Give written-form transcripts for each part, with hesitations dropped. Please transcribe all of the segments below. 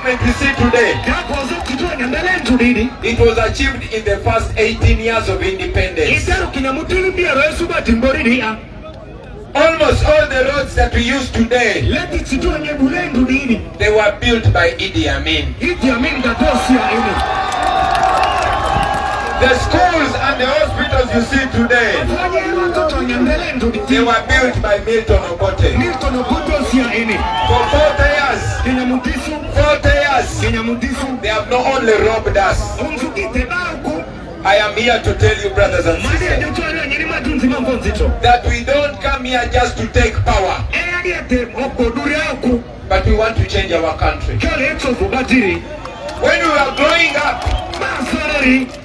development we see today, it was achieved in the first 18 years of independence. Almost all the roads that we use today, they were built by H.E Amin. The schools and the hospitals you see today, they were built by Milton Obote. For 40 years, they have not only robbed us. I am here to tell you, brothers and sisters, that we don't come here just to take power, but we want to change our country. When we were growing up,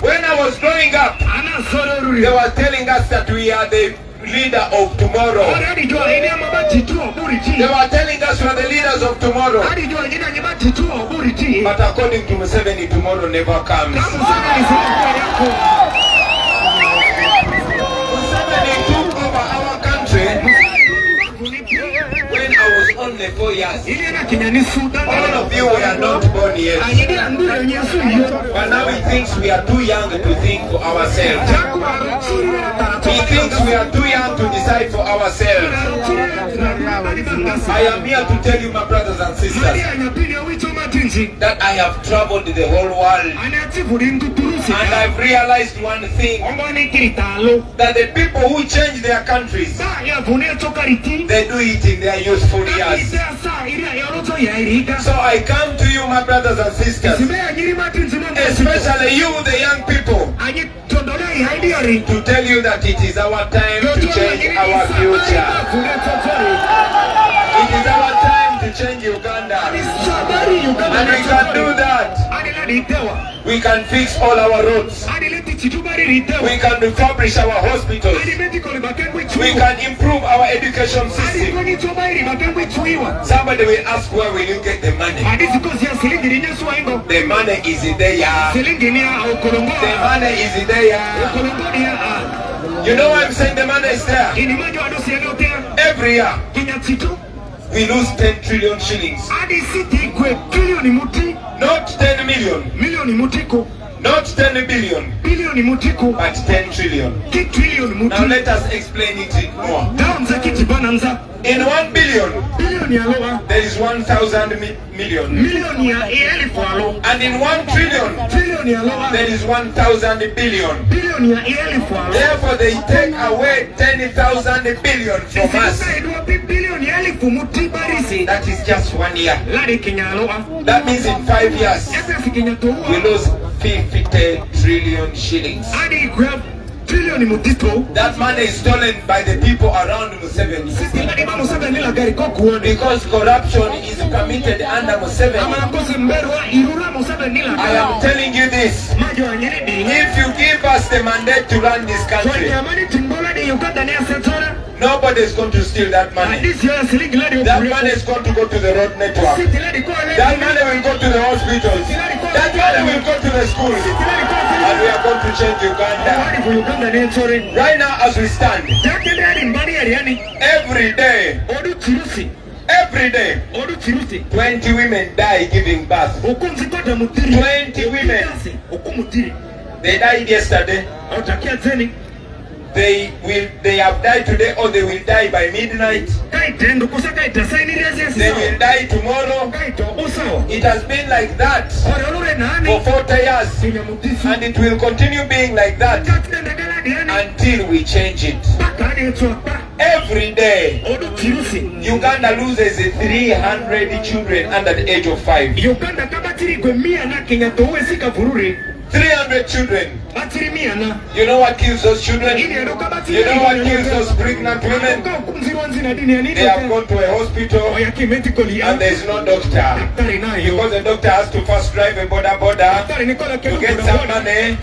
when I was growing up, they were telling us that we are the leader of tomorrow. They were telling us we are the leaders of tomorrow. But according to Museveni, tomorrow never comes. Museveni took over our country when I was only 4 years. All of you were not born yet. But now he thinks we are too young to think for ourselves. He thinks we are too young to decide for ourselves. I am here to tell you, my brothers and sisters, that I have traveled the whole world, and I've realized one thing, that the people who change their countries, they do it in their youthful years. So I come to you, my brothers and sisters, especially you, the young people, to tell you that it is our time to change our future. It is our time to change Uganda. And we can do that. We can fix all our roads. We can refurbish our hospitals. We can improve our education system. Somebody will ask, where will you get the money? The money is there. The money is there. You know why I'm saying the money is there? Every year, we lose 10 trillion shillings. Not 10 million. Not 10 billion. But 10 trillion. Now let us explain it more. In 1 billion, there is 1,000 million. And in 1 trillion, there is 1,000 billion. Therefore, they take away 10,000 billion from us. That is just 1 year. That means in 5 years, we lose 50 trillion shillings. That money is stolen by the people around Museveni. Because corruption is committed under Museveni. I am telling you this. If you give us the mandate to run this country, nobody is going to steal that money. That money is going to go to the road network. That money will go to the hospitals. That money will go to the schools. And we are going to change Uganda. Right now as we stand, every day, 20 women die giving birth. 20 women. They died yesterday. They have died today, or they will die by midnight. They will die tomorrow. It has been like that for 40 years, and it will continue being like that until we change it. Every day, Uganda loses 300 children under the age of 5. 300 children. You know what kills those children? You know what kills those pregnant women? They have gone to a hospital and there is no doctor. Because the doctor has to first drive a border to get some money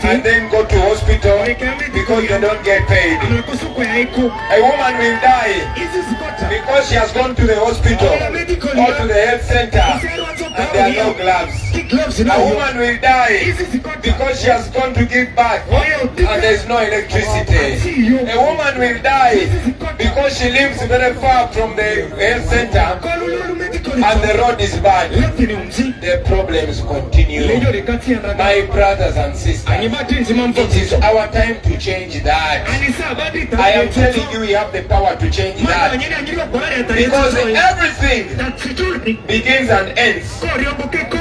and then go to hospital because they don't get paid. A woman will die because she has gone to the hospital or to the health center and they are no gloves. A woman will die because she has gone to give birth and there is no electricity. A woman will die because she lives very far from the health center and the road is bad. The problems continue. My brothers and sisters, it is our time to change that. I am telling you, we have the power to change that. Because everything begins and ends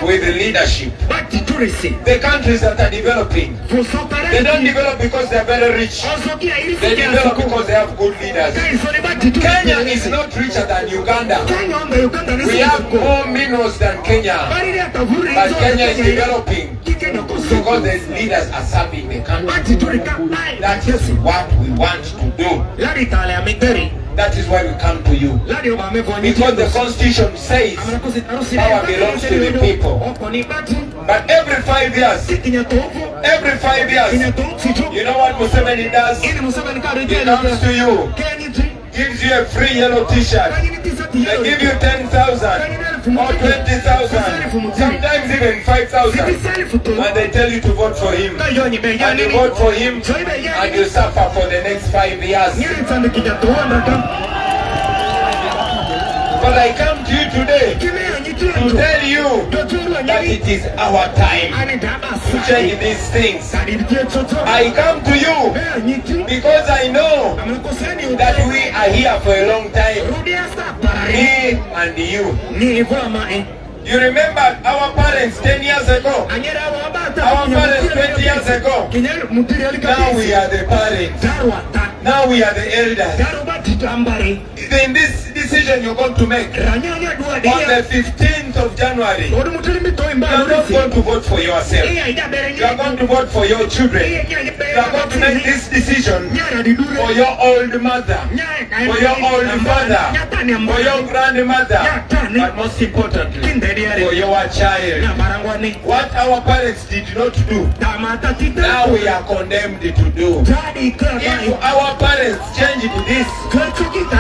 with leadership. The countries that are developing, they don't develop because they are very rich. They develop because they have good leaders. Kenya is not richer than Uganda. We have more minerals than Kenya. But Kenya is developing because the leaders are serving the country. That is what we want to do. That is why we come to you. Because the Constitution says power belongs to the people. But every 5 years, you know what Museveni does? He comes to you, gives you a free yellow t-shirt. They give you 10,000 or 20,000, sometimes even 5,000, and they tell you to vote for him. And you vote for him and you suffer for the next 5 years. But I come to you today to tell you that it is our time to change these things. I come to you because I know that we are here for a long time. Me and you. You remember our parents 10 years ago? Our parents 20 years ago? Now we are the parents. Now we are the elders. In this decision you're going to make on the 15th of January, you are not going to vote for yourself. You are going to vote for your children. You are going to make this decision for your old mother, for your old father, for your grandmother, but most importantly, for your child. What our parents did not do, now we are condemned to do. If our parents changed this,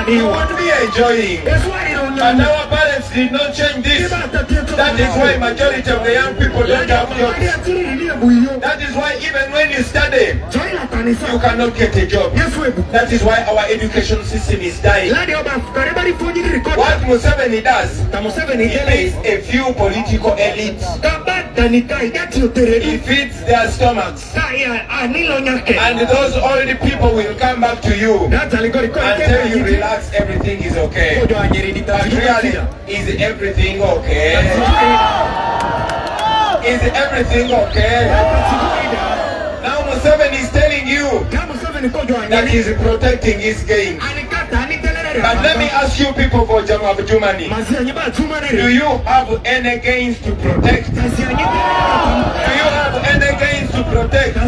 we won't be enjoying. But our parents did not change this. That is why majority of the young people don't have jobs. That is why even when you study, you cannot get a job. That is why our education system is dying. What Museveni does, he makes a few political elites. He feeds their stomachs. And those old people will come back to you and tell you, relax, everything is okay. But really, is everything okay? Is everything okay? Now Museveni is telling you that he is protecting his gain. But let me ask you people for Adjumani, do you have any gains to protect? Do you have any gains to protect? Do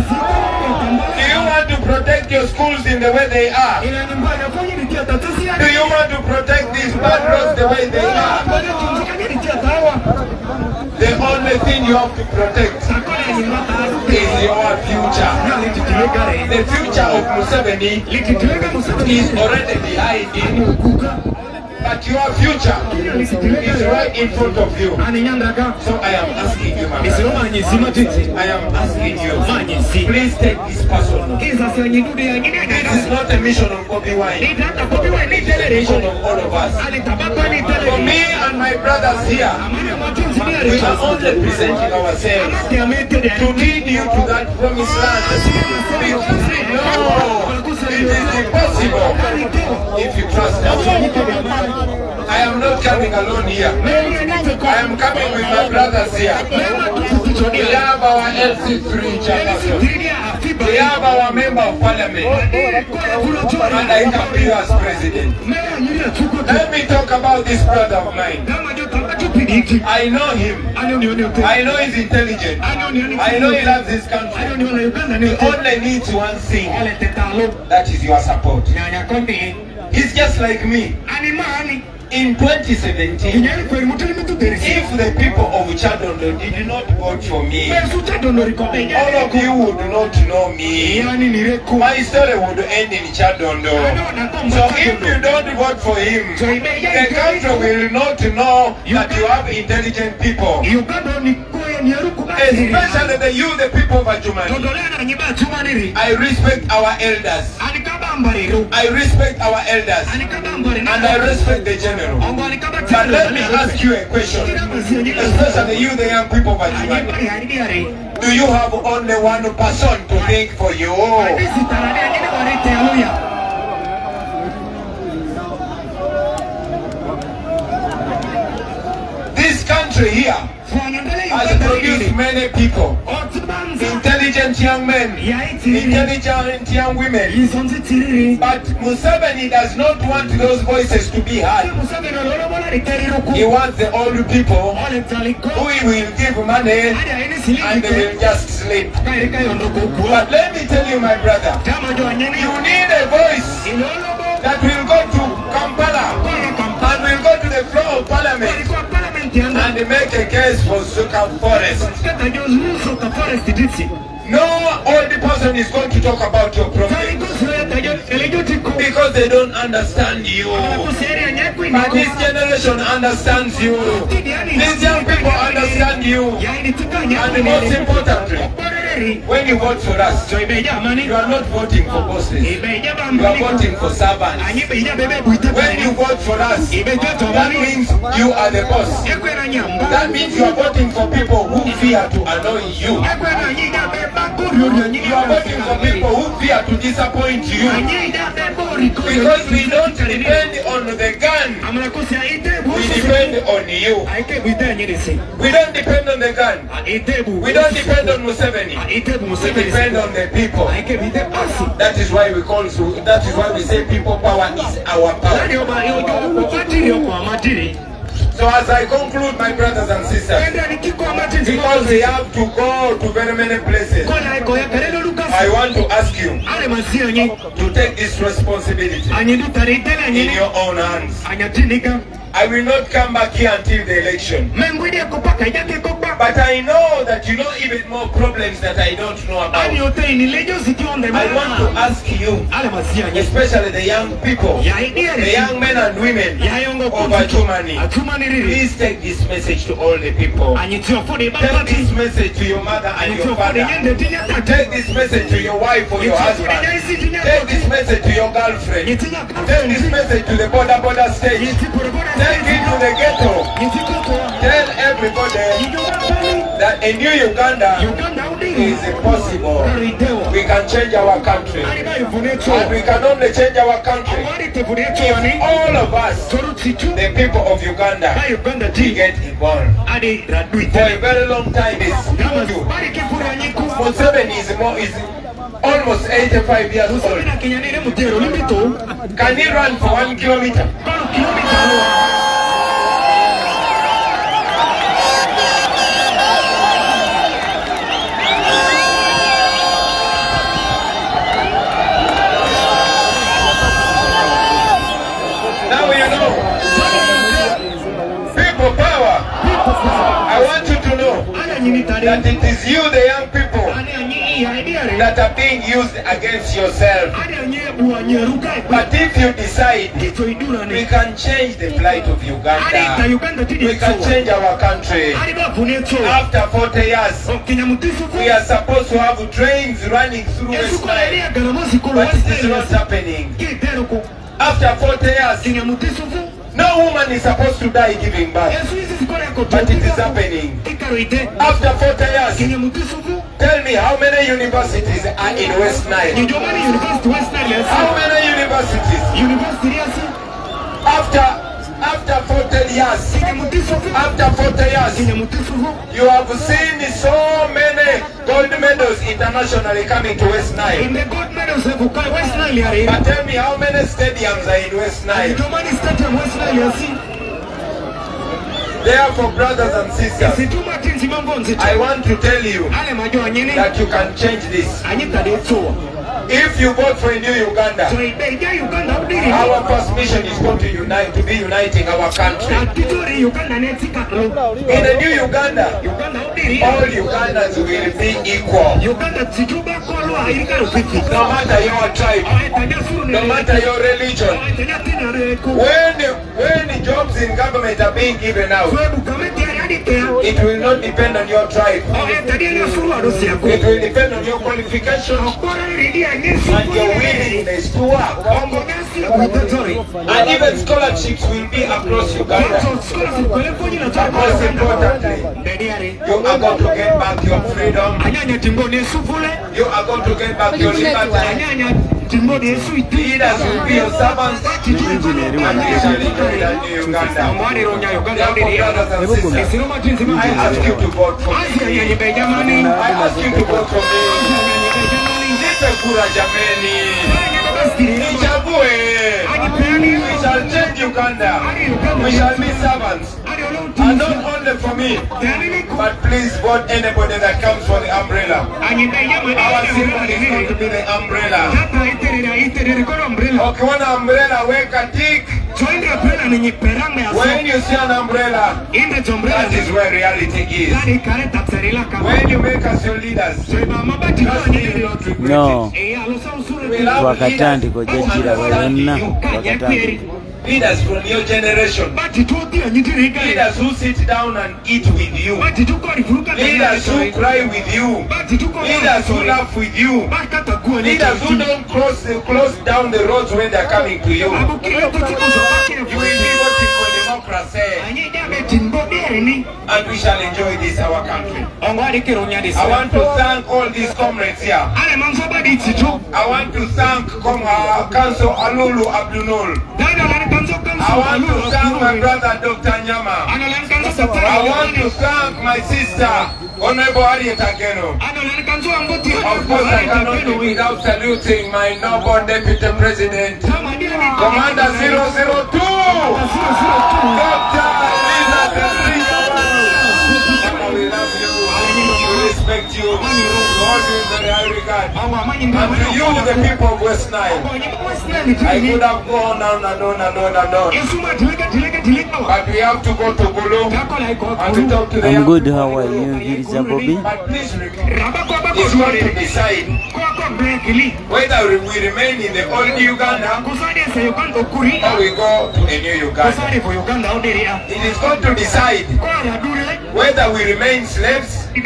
you want to protect your schools in the way they are? Do you want to protect these bad roads the way they are? The only thing you have to protect is your future. The future of Museveni is already behind you. But your future is right in front of you. So I am asking you, my brother, I am asking you, please take this person. This is not a mission of Bobi Wine. It is a mission of all of us. For me and my brothers here, we are only presenting ourselves to lead you to that promised land. No, it is impossible if you trust us. I am not coming alone here. I am coming with my brothers here. We have our LC3 chairperson. We have our member of parliament. And I come here as president. Let me talk about this brother of mine. I know him. I know he's intelligent. I know he loves his country. He only needs one thing. That is your support. He's just like me. In 2017, if the people of Chadondo did not vote for me, all of you would not know me. My story would end in Chadondo. So if you don't vote for him, the country will not know that you have intelligent people. Especially the youth, the people of Adjumani. I respect our elders. I respect our elders. And I respect the general. But let me ask you a question. Especially you, the young people of Adjumani. Do you have only one person to think for you? This country here has produced many people. Intelligent young men, intelligent young women. But Museveni does not want those voices to be heard. He wants the old people who he will give money and they will just sleep. But let me tell you, my brother, you need a voice that will go to Kampala and will go to the floor of parliament and make a case for Suka Forest. No old person is going to talk about your problems because they don't understand you. But this generation understands you. These young people understand you. And most importantly, when you vote for us, you are not voting for bosses. You are voting for servants. When you vote for us, that means you are the boss. That means you are voting for people who fear to annoy you. You are voting for people who fear to disappoint you. Because we don't depend on the gun. We depend on you. We don't depend on the gun. We don't depend on Museveni. We depend on the people. That is why we call. That is why we say people power is our power. So as I conclude, my brothers and sisters, because we have to go to very many places, I want to ask you to take this responsibility in your own hands. I will not come back here until the election. But I know that you know even more problems that I don't know about. I want to ask you, especially the young people, the young men and women of Adjumani, please take this message to all the people. Take this message to your mother and your father. Take this message to your wife or your husband. Take this message to your girlfriend. Take this message to the border stage. Take it to the ghetto. Tell everybody that a new Uganda is possible. We can change our country. And we can only change our country if all of us, the people of Uganda, we get involved. For a very long time, Museveni is almost 85 years old. Can he run for 1 kilometer? I want you to know that it is you, the young people, that are being used against yourself. But if you decide, we can change the plight of Uganda. We can change our country. After 40 years, we are supposed to have trains running through West Nile. But it is not happening. After 40 years, no woman is supposed to die giving birth, but it is happening. After 40 years, tell me how many universities are in West Nile? How many universities? After 40 years, you have seen so many gold medals internationally coming to West Nile. But tell me how many stadiums are in West Nile? Therefore, brothers and sisters, I want to tell you that you can change this. If you vote for a new Uganda, our first mission is going to unite, to be uniting our country. In a new Uganda, all Ugandans will be equal. No matter your tribe, no matter your religion. When jobs in government are being given out, it will not depend on your tribe. It will depend on your qualifications and your willingness to work. And even scholarships will be across Uganda. Most importantly, you are going to get back your freedom. You are going to get back your liberty. Leaders will be your servants, and we shall enjoy that new Uganda. Therefore, brothers and sisters, I ask you to vote for me. I ask you to vote for me. Nipe kura jameni. Nichague. We shall change Uganda. We shall be servants. And not only for me, but please vote anybody that comes for the umbrella. Our symbol is going to be the umbrella. Okay, one umbrella, wake a tick. When you see an umbrella, that is where reality is. When you make us your leaders, no. Wakatandi kujajira walona. Wakatandi. Leaders from your generation. Leaders who sit down and eat with you. Leaders who cry with you. Leaders who laugh with you. Leaders who don't close down the roads when they're coming to you. You will be voting for democracy. And we shall enjoy this, our country. I want to thank all these comrades here. I want to thank Council Alulu Abdunul. I want to thank my brother Dr. Nyama. I want to thank my sister Honorable Harriet Ageno. Of course, I cannot do without saluting my noble Deputy President, Commander 002, Dr. Lisa Tesliya. We love you, we respect you, we hold you in very high regard. And to you, the people of West Nile, I could have gone on and on and on and on. But we have to go to Gulu and to talk to the I'm good, how are you, H.E Bobi? But please remember, it's going to decide whether we remain in the old Uganda or we go to a new Uganda. It is going to decide whether we remain slaves or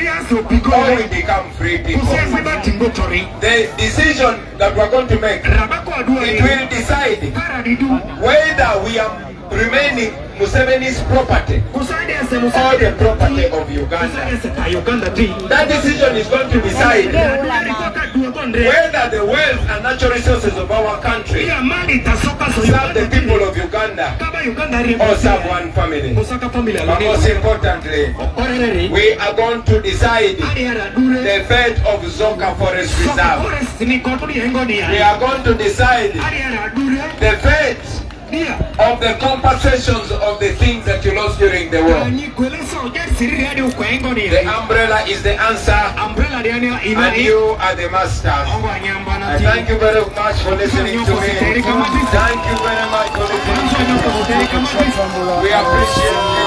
we become free people. The decision that we are going to make, it will decide whether we are remaining Museveni's property or the property of Uganda. That decision is going to decide whether the wealth and natural resources of our country serve the people of Uganda or serve one family. But most importantly, we are going to decide the fate of Zoka Forest Reserve. We are going to decide the fate of the compensations of the things that you lost during the war. The umbrella is the answer, and you are the master. I thank you very much for listening to me. Thank you very much for listening to me. We appreciate you.